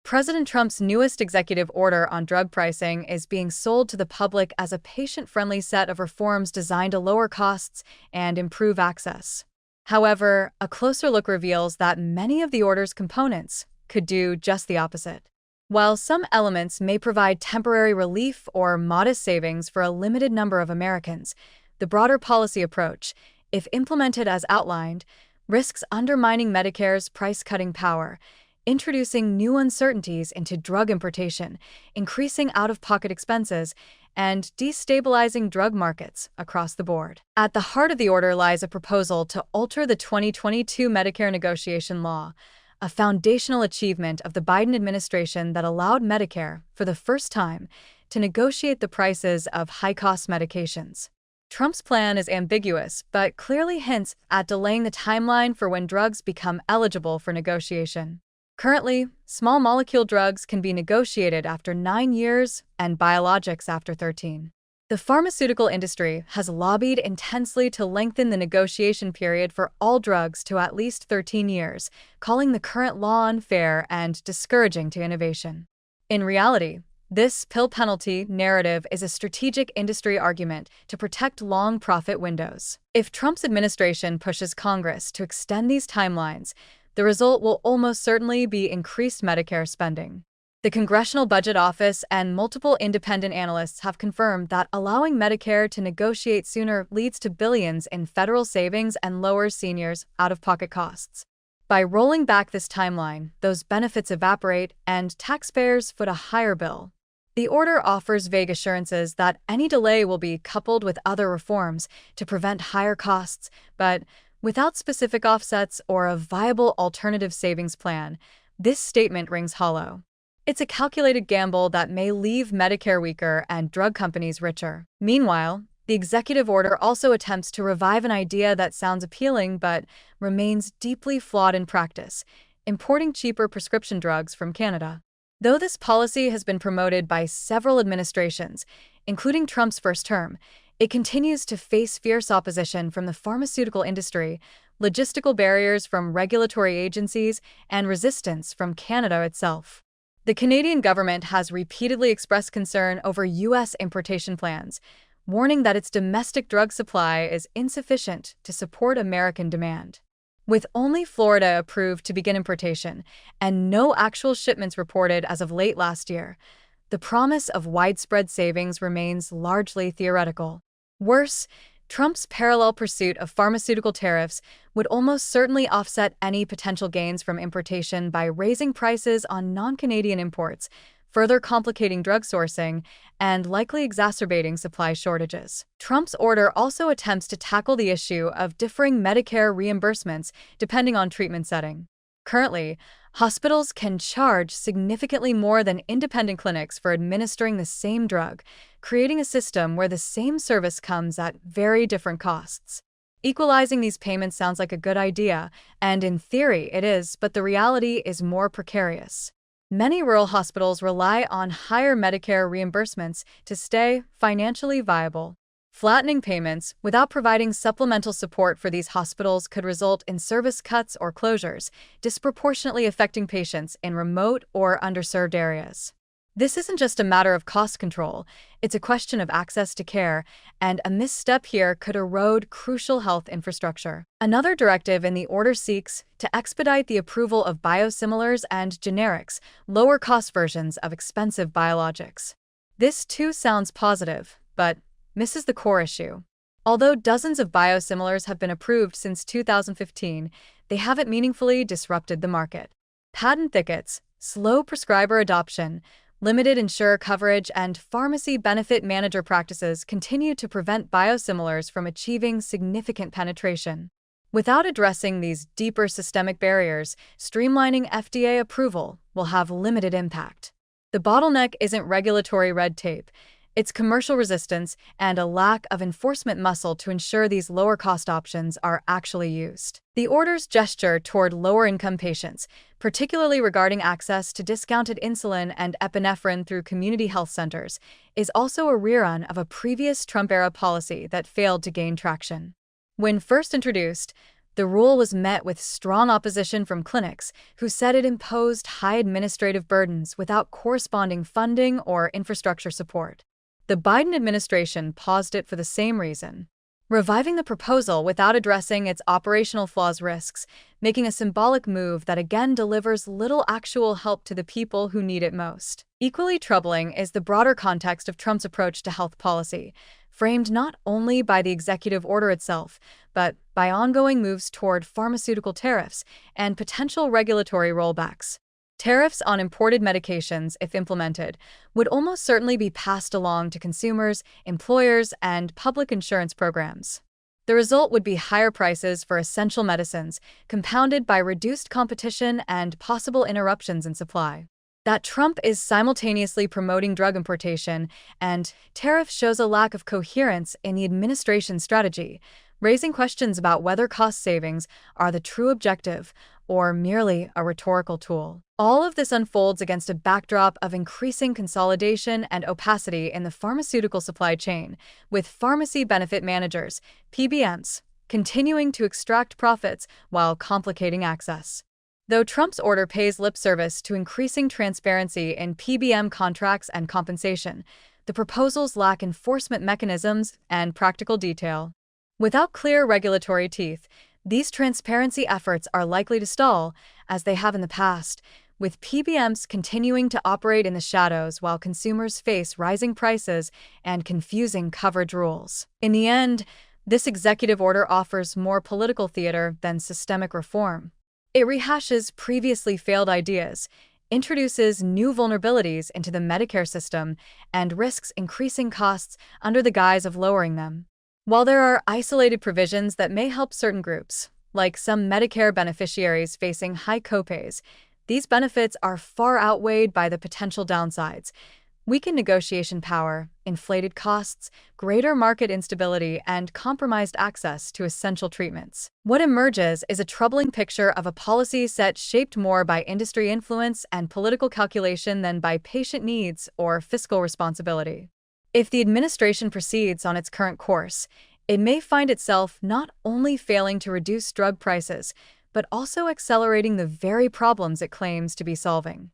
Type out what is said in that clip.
President Trump's newest executive order on drug pricing is being sold to the public as a patient-friendly set of reforms designed to lower costs and improve access. However, a closer look reveals that many of the order's components could do just the opposite. While some elements may provide temporary relief or modest savings for a limited number of Americans, the broader policy approach, if implemented as outlined, risks undermining Medicare's price-cutting power, introducing new uncertainties into drug importation, increasing out-of-pocket expenses, and destabilizing drug markets across the board. At the heart of the order lies a proposal to alter the 2022 Medicare negotiation law, a foundational achievement of the Biden administration that allowed Medicare, for the first time, to negotiate the prices of high-cost medications. Trump's plan is ambiguous, but clearly hints at delaying the timeline for when drugs become eligible for negotiation. Currently, small molecule drugs can be negotiated after 9 years and biologics after 13. The pharmaceutical industry has lobbied intensely to lengthen the negotiation period for all drugs to at least 13 years, calling the current law unfair and discouraging to innovation. In reality, this pill penalty narrative is a strategic industry argument to protect long profit windows. If Trump's administration pushes Congress to extend these timelines, the result will almost certainly be increased Medicare spending. The Congressional Budget Office and multiple independent analysts have confirmed that allowing Medicare to negotiate sooner leads to billions in federal savings and lowers seniors' out-of-pocket costs. By rolling back this timeline, those benefits evaporate and taxpayers foot a higher bill. The order offers vague assurances that any delay will be coupled with other reforms to prevent higher costs, but without specific offsets or a viable alternative savings plan, this statement rings hollow. It's a calculated gamble that may leave Medicare weaker and drug companies richer. Meanwhile, the executive order also attempts to revive an idea that sounds appealing but remains deeply flawed in practice: importing cheaper prescription drugs from Canada. Though this policy has been promoted by several administrations, including Trump's first term, it continues to face fierce opposition from the pharmaceutical industry, logistical barriers from regulatory agencies, and resistance from Canada itself. The Canadian government has repeatedly expressed concern over U.S. importation plans, warning that its domestic drug supply is insufficient to support American demand. With only Florida approved to begin importation and no actual shipments reported as of late last year, the promise of widespread savings remains largely theoretical. Worse, Trump's parallel pursuit of pharmaceutical tariffs would almost certainly offset any potential gains from importation by raising prices on non-Canadian imports, further complicating drug sourcing and likely exacerbating supply shortages. Trump's order also attempts to tackle the issue of differing Medicare reimbursements depending on treatment setting. Currently, hospitals can charge significantly more than independent clinics for administering the same drug, creating a system where the same service comes at very different costs. Equalizing these payments sounds like a good idea, and in theory it is, but the reality is more precarious. Many rural hospitals rely on higher Medicare reimbursements to stay financially viable. Flattening payments without providing supplemental support for these hospitals could result in service cuts or closures, disproportionately affecting patients in remote or underserved areas. This isn't just a matter of cost control, it's a question of access to care, and a misstep here could erode crucial health infrastructure. Another directive in the order seeks to expedite the approval of biosimilars and generics, lower-cost versions of expensive biologics. This too sounds positive, but misses the core issue. Although dozens of biosimilars have been approved since 2015, they haven't meaningfully disrupted the market. Patent thickets, slow prescriber adoption, limited insurer coverage, and pharmacy benefit manager practices continue to prevent biosimilars from achieving significant penetration. Without addressing these deeper systemic barriers, streamlining FDA approval will have limited impact. The bottleneck isn't regulatory red tape. It's commercial resistance and a lack of enforcement muscle to ensure these lower-cost options are actually used. The order's gesture toward lower-income patients, particularly regarding access to discounted insulin and epinephrine through community health centers, is also a rerun of a previous Trump-era policy that failed to gain traction. When first introduced, The rule was met with strong opposition from clinics, who said it imposed high administrative burdens without corresponding funding or infrastructure support. The Biden administration paused it for the same reason, reviving the proposal without addressing its operational flaws risks, making a symbolic move that again delivers little actual help to the people who need it most. Equally troubling is the broader context of Trump's approach to health policy, framed not only by the executive order itself, but by ongoing moves toward pharmaceutical tariffs and potential regulatory rollbacks. Tariffs on imported medications, if implemented, would almost certainly be passed along to consumers, employers, and public insurance programs. The result would be higher prices for essential medicines, compounded by reduced competition and possible interruptions in supply. That Trump is simultaneously promoting drug importation and tariffs shows a lack of coherence in the administration's strategy, raising questions about whether cost savings are the true objective or merely a rhetorical tool. All of this unfolds against a backdrop of increasing consolidation and opacity in the pharmaceutical supply chain, with pharmacy benefit managers, PBMs, continuing to extract profits while complicating access. Though Trump's order pays lip service to increasing transparency in PBM contracts and compensation, the proposals lack enforcement mechanisms and practical detail. Without clear regulatory teeth, these transparency efforts are likely to stall, as they have in the past, with PBMs continuing to operate in the shadows while consumers face rising prices and confusing coverage rules. In the end, this executive order offers more political theater than systemic reform. It rehashes previously failed ideas, introduces new vulnerabilities into the Medicare system, and risks increasing costs under the guise of lowering them. While there are isolated provisions that may help certain groups, like some Medicare beneficiaries facing high copays, these benefits are far outweighed by the potential downsides: weakened negotiation power, inflated costs, greater market instability, and compromised access to essential treatments. What emerges is a troubling picture of a policy set shaped more by industry influence and political calculation than by patient needs or fiscal responsibility. If the administration proceeds on its current course, it may find itself not only failing to reduce drug prices, but also accelerating the very problems it claims to be solving.